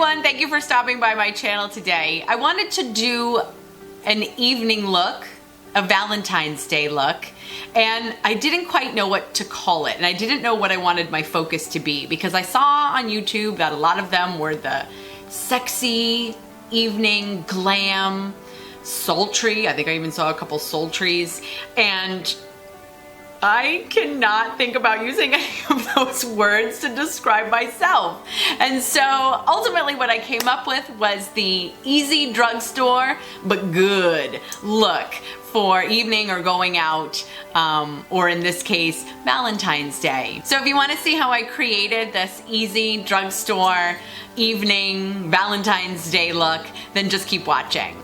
everyone, thank you for stopping by my channel today. I wanted to do an evening look, a Valentine's Day look, and I didn't quite know what to call it, and I didn't know what I wanted my focus to be because I saw on YouTube that a lot of them were the sexy, evening, glam, sultry. I think I even saw a couple sultries, and I cannot think about using any of those words to describe myself. And so ultimately what I came up with was the easy drugstore but good look for evening or going out, or in this case, Valentine's Day. So if you want to see how I created this easy drugstore evening Valentine's Day look, then just keep watching.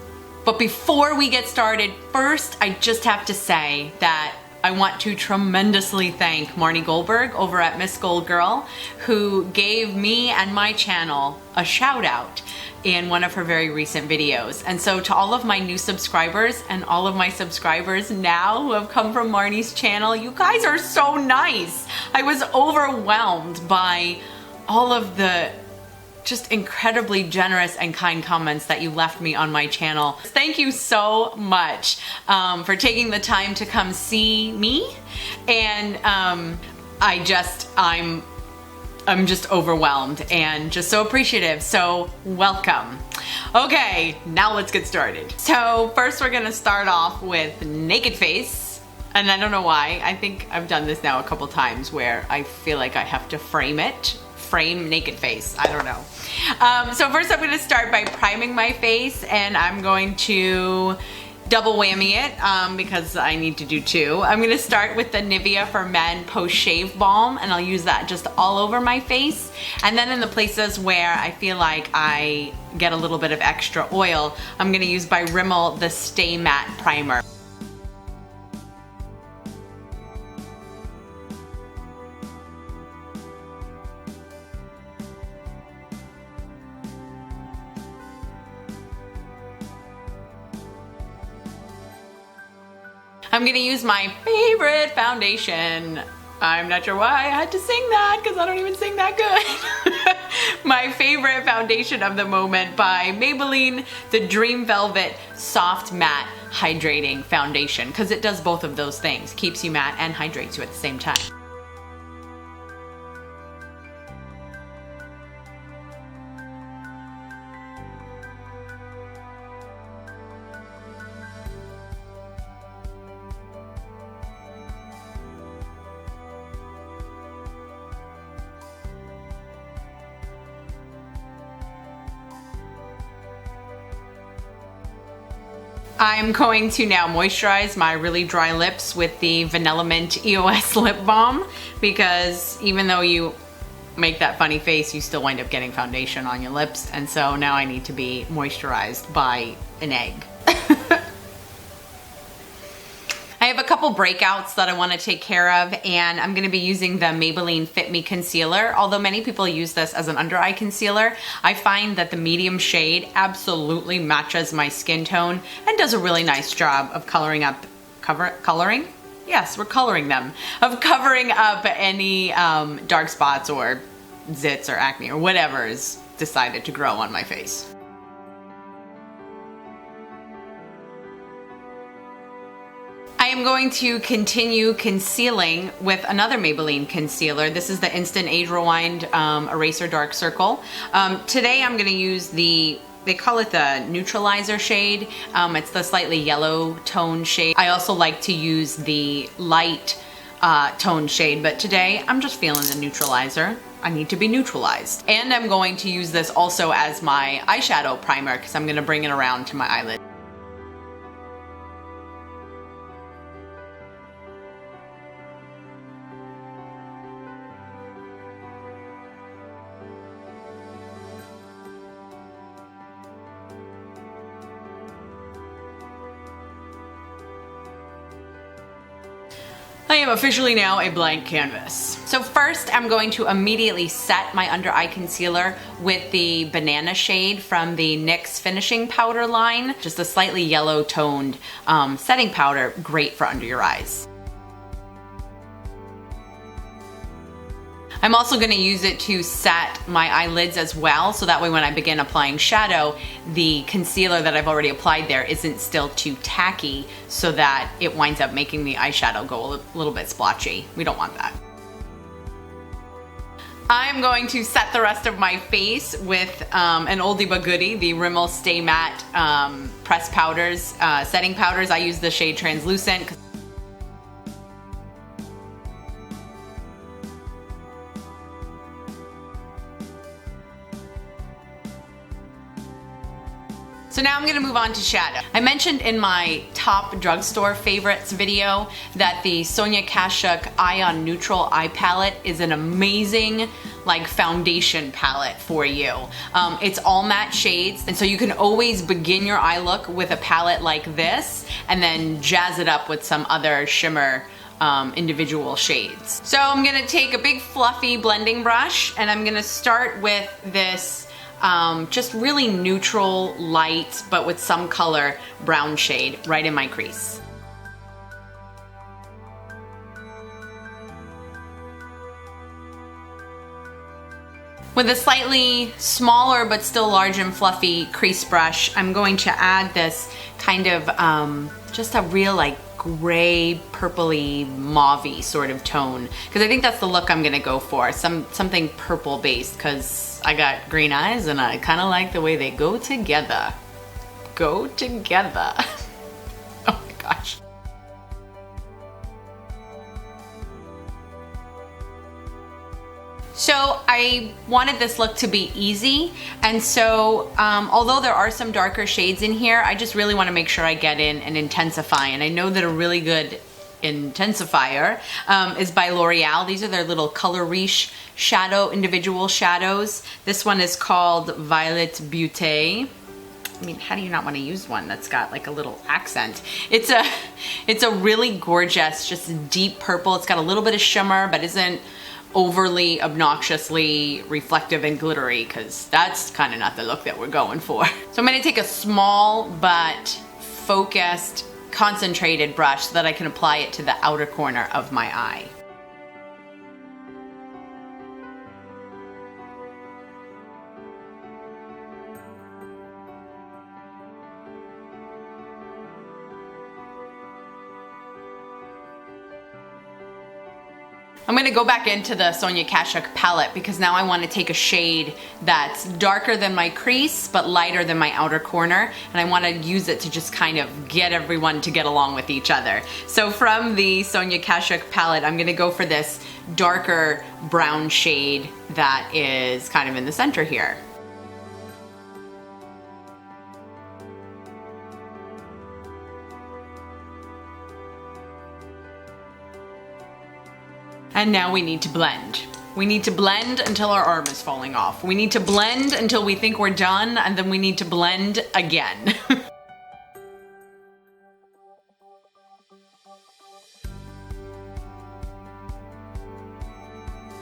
But before we get started, first I just have to say that I want to tremendously thank Marnie Goldberg over at Miss Gold Girl, who gave me and my channel a shout out in one of her very recent videos. And so to all of my new subscribers and all of my subscribers now who have come from Marnie's channel, you guys are so nice. I was overwhelmed by all of the just incredibly generous and kind comments that you left me on my channel. Thank you so much for taking the time to come see me, and I'm just overwhelmed and just so appreciative, so welcome. Okay, now let's get started. So first we're gonna start off with naked face, and I don't know why, I think I've done this now a couple times where I feel like I have to frame naked face, I don't know. So first I'm gonna start by priming my face, and I'm going to double whammy it because I need to do two. I'm gonna start with the Nivea for Men Post Shave Balm, and I'll use that just all over my face. And then in the places where I feel like I get a little bit of extra oil, I'm gonna use by Rimmel the Stay Matte Primer. I'm gonna use my favorite foundation. I'm not sure why I had to sing that because I don't even sing that good. My favorite foundation of the moment by Maybelline, the Dream Velvet Soft Matte Hydrating Foundation, because it does both of those things, keeps you matte and hydrates you at the same time. I'm going to now moisturize my really dry lips with the Vanilla Mint EOS Lip Balm, because even though you make that funny face, you still wind up getting foundation on your lips, and so now I need to be moisturized by an egg. I have a couple breakouts that I want to take care of, and I'm going to be using the Maybelline Fit Me Concealer. Although many people use this as an under eye concealer, I find that the medium shade absolutely matches my skin tone and does a really nice job of coloring up, coloring? Yes, we're coloring them. Of covering up any dark spots or zits or acne or whatever is decided to grow on my face. I am going to continue concealing with another Maybelline concealer. This is the Instant Age Rewind Eraser Dark Circle. Today I'm going to use they call it the neutralizer shade. It's the slightly yellow tone shade. I also like to use the light tone shade, but today I'm just feeling the neutralizer. I need to be neutralized. And I'm going to use this also as my eyeshadow primer because I'm going to bring it around to my eyelid. I am officially now a blank canvas. So first I'm going to immediately set my under eye concealer with the banana shade from the NYX finishing powder line. Just a slightly yellow toned setting powder, great for under your eyes. I'm also gonna use it to set my eyelids as well, so that way when I begin applying shadow, the concealer that I've already applied there isn't still too tacky, so that it winds up making the eyeshadow go a little bit splotchy. We don't want that. I'm going to set the rest of my face with an oldie but goodie, the Rimmel Stay Matte pressed powders, setting powders. I use the shade Translucent. So now I'm gonna move on to shadow. I mentioned in my top drugstore favorites video that the Sonia Kashuk Ion Neutral Eye Palette is an amazing like foundation palette for you. It's all matte shades, and so you can always begin your eye look with a palette like this and then jazz it up with some other shimmer individual shades. So I'm gonna take a big fluffy blending brush and I'm gonna start with this just really neutral, light, but with some color brown shade right in my crease. With a slightly smaller but still large and fluffy crease brush, I'm going to add this kind of just a real like gray, purpley, mauve-y sort of tone, because I think that's the look I'm gonna go for, something purple based, because I got green eyes and I kind of like the way they go together. Go together. Oh my gosh. So I wanted this look to be easy, and so although there are some darker shades in here, I just really want to make sure I get in and intensify, and I know that a really good intensifier is by L'Oreal. These are their little Color Riche shadow, individual shadows. This one is called Violet Beauté. I mean, how do you not want to use one that's got like a little accent? It's a really gorgeous, just deep purple. It's got a little bit of shimmer, but isn't overly obnoxiously reflective and glittery, because that's kind of not the look that we're going for. So I'm going to take a small but focused, concentrated brush so that I can apply it to the outer corner of my eye. I'm going to go back into the Sonia Kashuk palette because now I want to take a shade that's darker than my crease but lighter than my outer corner, and I want to use it to just kind of get everyone to get along with each other. So from the Sonia Kashuk palette, I'm going to go for this darker brown shade that is kind of in the center here. And now we need to blend. We need to blend until our arm is falling off. We need to blend until we think we're done, and then we need to blend again.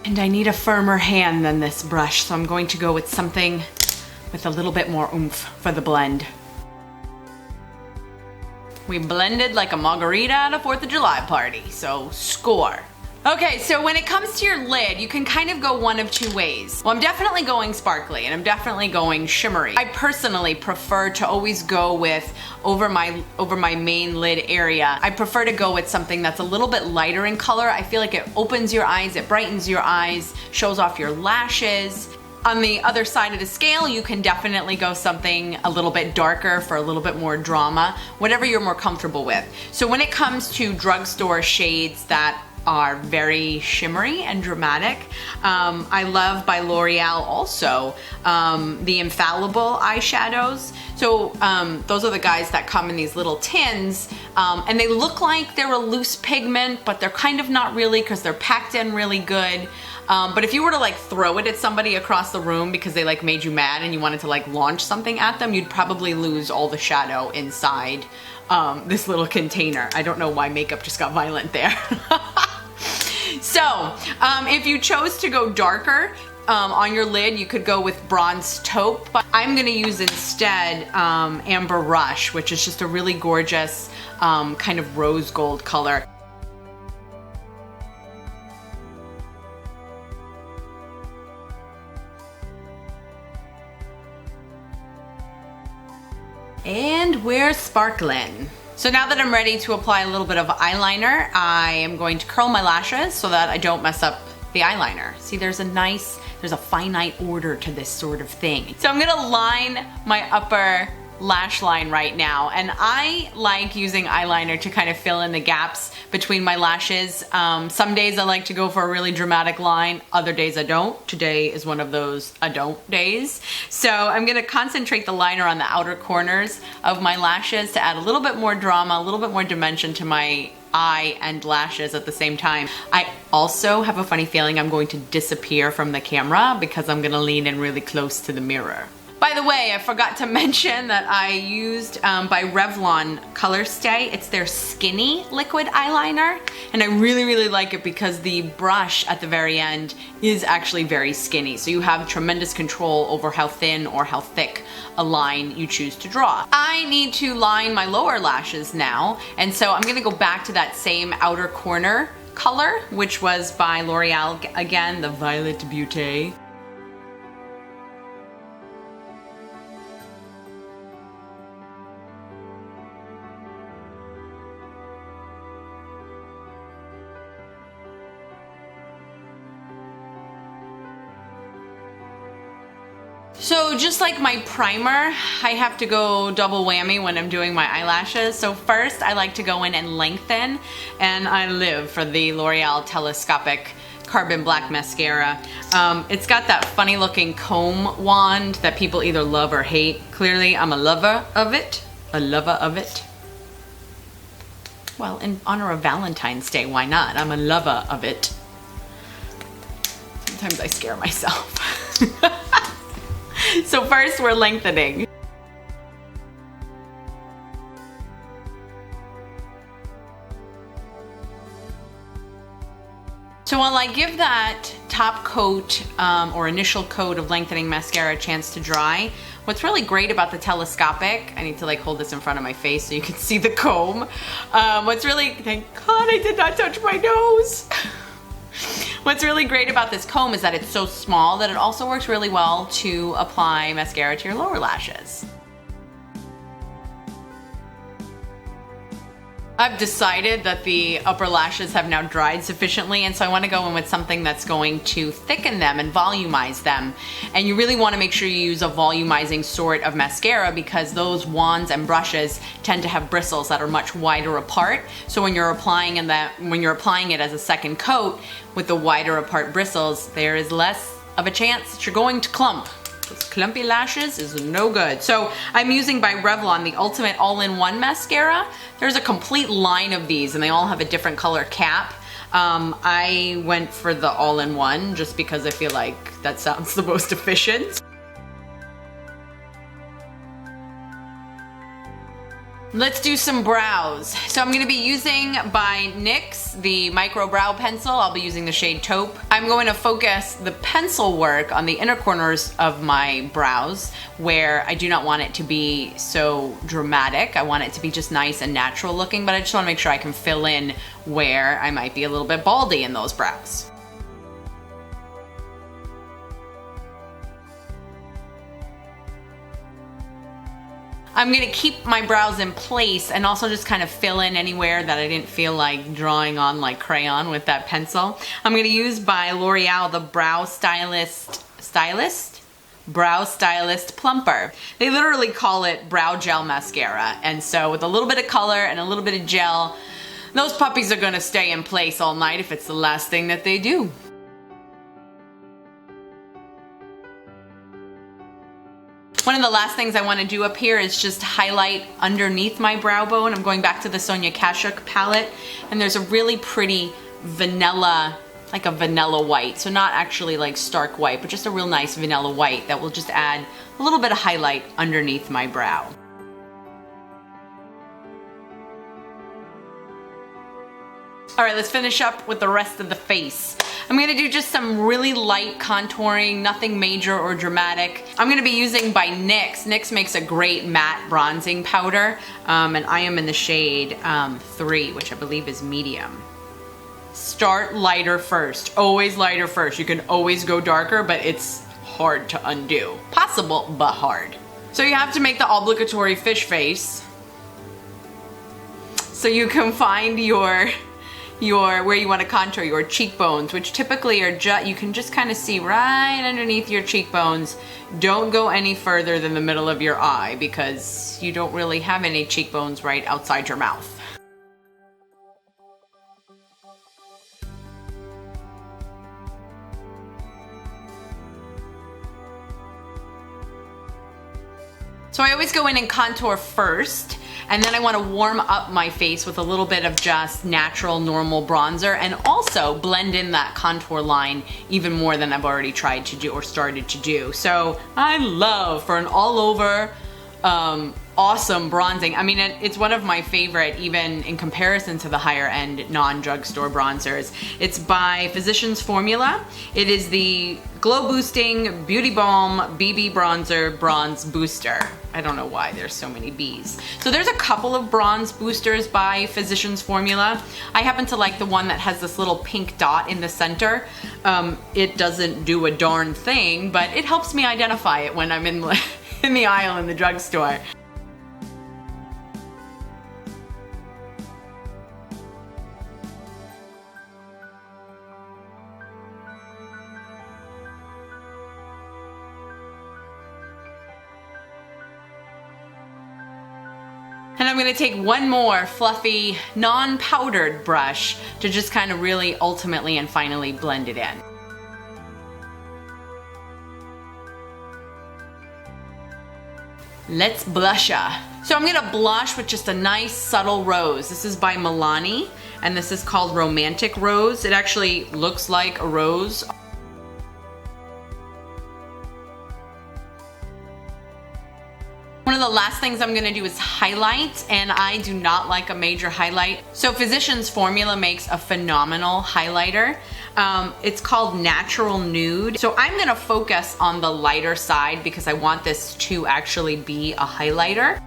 And I need a firmer hand than this brush, so I'm going to go with something with a little bit more oomph for the blend. We blended like a margarita at a 4th of July party, so score. Okay, so when it comes to your lid, you can kind of go one of two ways. Well, I'm definitely going sparkly and I'm definitely going shimmery. I personally prefer to always go with, over my main lid area, I prefer to go with something that's a little bit lighter in color. I feel like it opens your eyes, it brightens your eyes, shows off your lashes. On the other side of the scale, you can definitely go something a little bit darker for a little bit more drama, whatever you're more comfortable with. So when it comes to drugstore shades that are very shimmery and dramatic, I love by L'Oreal also the Infallible eyeshadows. So those are the guys that come in these little tins, and they look like they're a loose pigment, but they're kind of not really because they're packed in really good. But if you were to like throw it at somebody across the room because they like made you mad and you wanted to like launch something at them, you'd probably lose all the shadow inside this little container. I don't know why makeup just got violent there. So if you chose to go darker on your lid, you could go with Bronze Taupe, but I'm gonna use instead Amber Rush, which is just a really gorgeous kind of rose gold color. And we're sparkling. So now that I'm ready to apply a little bit of eyeliner, I am going to curl my lashes so that I don't mess up the eyeliner. See, there's a finite order to this sort of thing. So I'm gonna line my upper lash line right now, and I like using eyeliner to kind of fill in the gaps between my lashes. Some days I like to go for a really dramatic line, other days I don't. Today is one of those I don't days. So I'm gonna concentrate the liner on the outer corners of my lashes to add a little bit more drama, a little bit more dimension to my eye and lashes at the same time. I also have a funny feeling I'm going to disappear from the camera because I'm gonna lean in really close to the mirror. By the way, I forgot to mention that I used by Revlon Color Stay. It's their skinny liquid eyeliner, and I really like it because the brush at the very end is actually very skinny, so you have tremendous control over how thin or how thick a line you choose to draw. I need to line my lower lashes now, and so I'm gonna go back to that same outer corner color, which was by L'Oreal, again, the Violet Beauté. So just like my primer, I have to go double whammy when I'm doing my eyelashes. So first I like to go in and lengthen, and I live for the L'Oreal Telescopic Carbon Black Mascara. It's got that funny looking comb wand that people either love or hate. Clearly I'm a lover of it. A lover of it. Well, in honor of Valentine's Day, why not? I'm a lover of it. Sometimes I scare myself. So first we're lengthening. So while I give that top coat or initial coat of lengthening mascara a chance to dry, what's really great about the telescopic, I need to like hold this in front of my face so you can see the comb. Thank God I did not touch my nose. What's really great about this comb is that it's so small that it also works really well to apply mascara to your lower lashes. I've decided that the upper lashes have now dried sufficiently, and so I want to go in with something that's going to thicken them and volumize them. And you really want to make sure you use a volumizing sort of mascara because those wands and brushes tend to have bristles that are much wider apart. So when you're applying it as a second coat with the wider apart bristles, there is less of a chance that you're going to clump. Those clumpy lashes is no good. So I'm using by Revlon the Ultimate All-in-One Mascara. There's a complete line of these and they all have a different color cap. I went for the all-in-one just because I feel like that sounds the most efficient. Let's do some brows. So I'm gonna be using by NYX the micro brow pencil. I'll be using the shade Taupe. I'm going to focus the pencil work on the inner corners of my brows where I do not want it to be so dramatic. I want it to be just nice and natural looking, but I just wanna make sure I can fill in where I might be a little bit baldy in those brows. I'm gonna keep my brows in place and also just kind of fill in anywhere that I didn't feel like drawing on like crayon with that pencil. I'm gonna use by L'Oreal the Brow Stylist Plumper. They literally call it brow gel mascara, and so with a little bit of color and a little bit of gel, those puppies are gonna stay in place all night if it's the last thing that they do. One of the last things I want to do up here is just highlight underneath my brow bone. I'm going back to the Sonia Kashuk palette, and there's a really pretty vanilla, like a vanilla white. So not actually like stark white, but just a real nice vanilla white that will just add a little bit of highlight underneath my brow. All right, let's finish up with the rest of the face. I'm gonna do just some really light contouring, nothing major or dramatic. I'm gonna be using by NYX. NYX makes a great matte bronzing powder, and I am in the shade 3, which I believe is medium. Start lighter first, always lighter first. You can always go darker, but it's hard to undo. Possible, but hard. So you have to make the obligatory fish face. So you can find your where you want to contour your cheekbones, which typically are you can just kind of see right underneath your cheekbones. Don't go any further than the middle of your eye because you don't really have any cheekbones right outside your mouth. So I always go in and contour first, and then I want to warm up my face with a little bit of just natural, normal bronzer, and also blend in that contour line even more than I've already tried to do or started to do. So I love for an all over, awesome bronzing. I mean, it's one of my favorite, even in comparison to the higher end non-drugstore bronzers. It's by Physicians Formula. It is the Glow Boosting Beauty Balm BB Bronzer Bronze Booster. I don't know why there's so many B's. So there's a couple of bronze boosters by Physicians Formula. I happen to like the one that has this little pink dot in the center. It doesn't do a darn thing, but it helps me identify it when I'm in the aisle in the drugstore. And I'm gonna take one more fluffy, non-powdered brush to just kind of really ultimately and finally blend it in. Let's blusha. So I'm gonna blush with just a nice subtle rose. This is by Milani, and this is called Romantic Rose. It actually looks like a rose. One of the last things I'm gonna do is highlight, and I do not like a major highlight. So Physicians Formula makes a phenomenal highlighter. It's called Natural Nude. So I'm gonna focus on the lighter side because I want this to actually be a highlighter.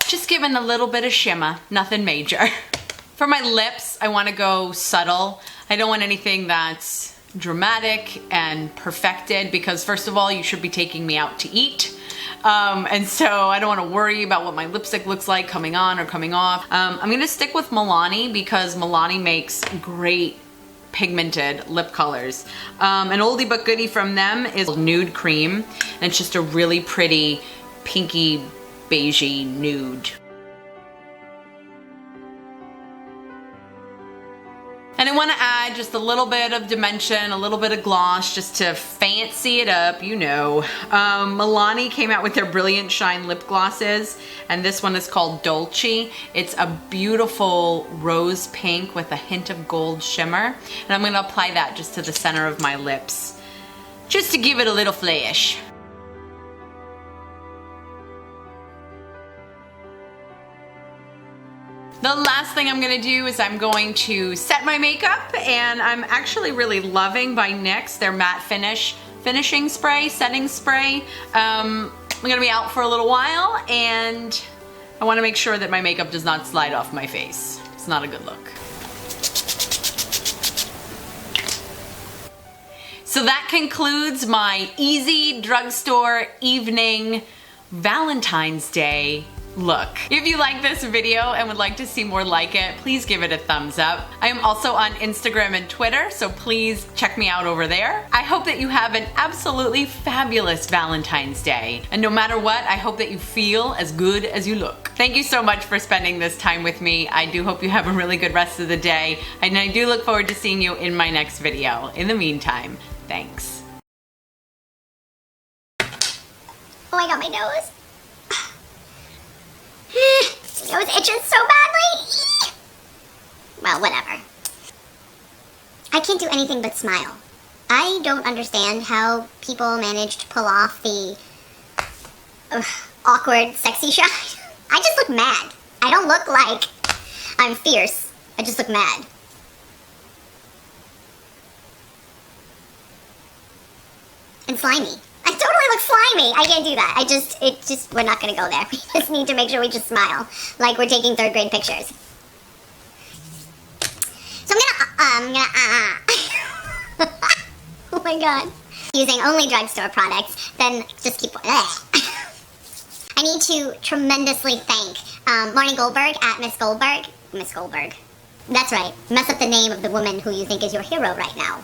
Just giving a little bit of shimmer, nothing major. For my lips, I wanna go subtle. I don't want anything that's dramatic and perfected because first of all, you should be taking me out to eat. And so I don't want to worry about what my lipstick looks like coming on or coming off. I'm going to stick with Milani because Milani makes great pigmented lip colors. An oldie but goodie from them is Nude Cream, and it's just a really pretty pinky beigey nude. And I want to add just a little bit of dimension, a little bit of gloss, just to fancy it up, you know. Milani came out with their Brilliant Shine lip glosses, and this one is called Dolce. It's a beautiful rose pink with a hint of gold shimmer. And I'm going to apply that just to the center of my lips, just to give it a little flash. The last thing I'm gonna do is I'm going to set my makeup, and I'm actually really loving by NYX their matte finishing spray, setting spray. I'm gonna be out for a little while, and I wanna make sure that my makeup does not slide off my face. It's not a good look. So that concludes my easy drugstore evening Valentine's Day look. If you like this video and would like to see more like it, please give it a thumbs up. I am also on Instagram and Twitter, so please check me out over there. I hope that you have an absolutely fabulous Valentine's Day. And no matter what, I hope that you feel as good as you look. Thank you so much for spending this time with me. I do hope you have a really good rest of the day, and I do look forward to seeing you in my next video. In the meantime, thanks. Oh, I got my nose. Nose itches so badly. Well, whatever. I can't do anything but smile. I don't understand how people manage to pull off the awkward, sexy shot. I just look mad. I don't look like I'm fierce. I just look mad. And slimy. I totally look slimy. I can't do that. We're not gonna go there. We just need to make sure we just smile like we're taking third grade pictures. So I'm gonna, oh my god. Using only drugstore products, then just keep, I need to tremendously thank Marnie Goldberg at Miss Goldberg. That's right. Mess up the name of the woman who you think is your hero right now.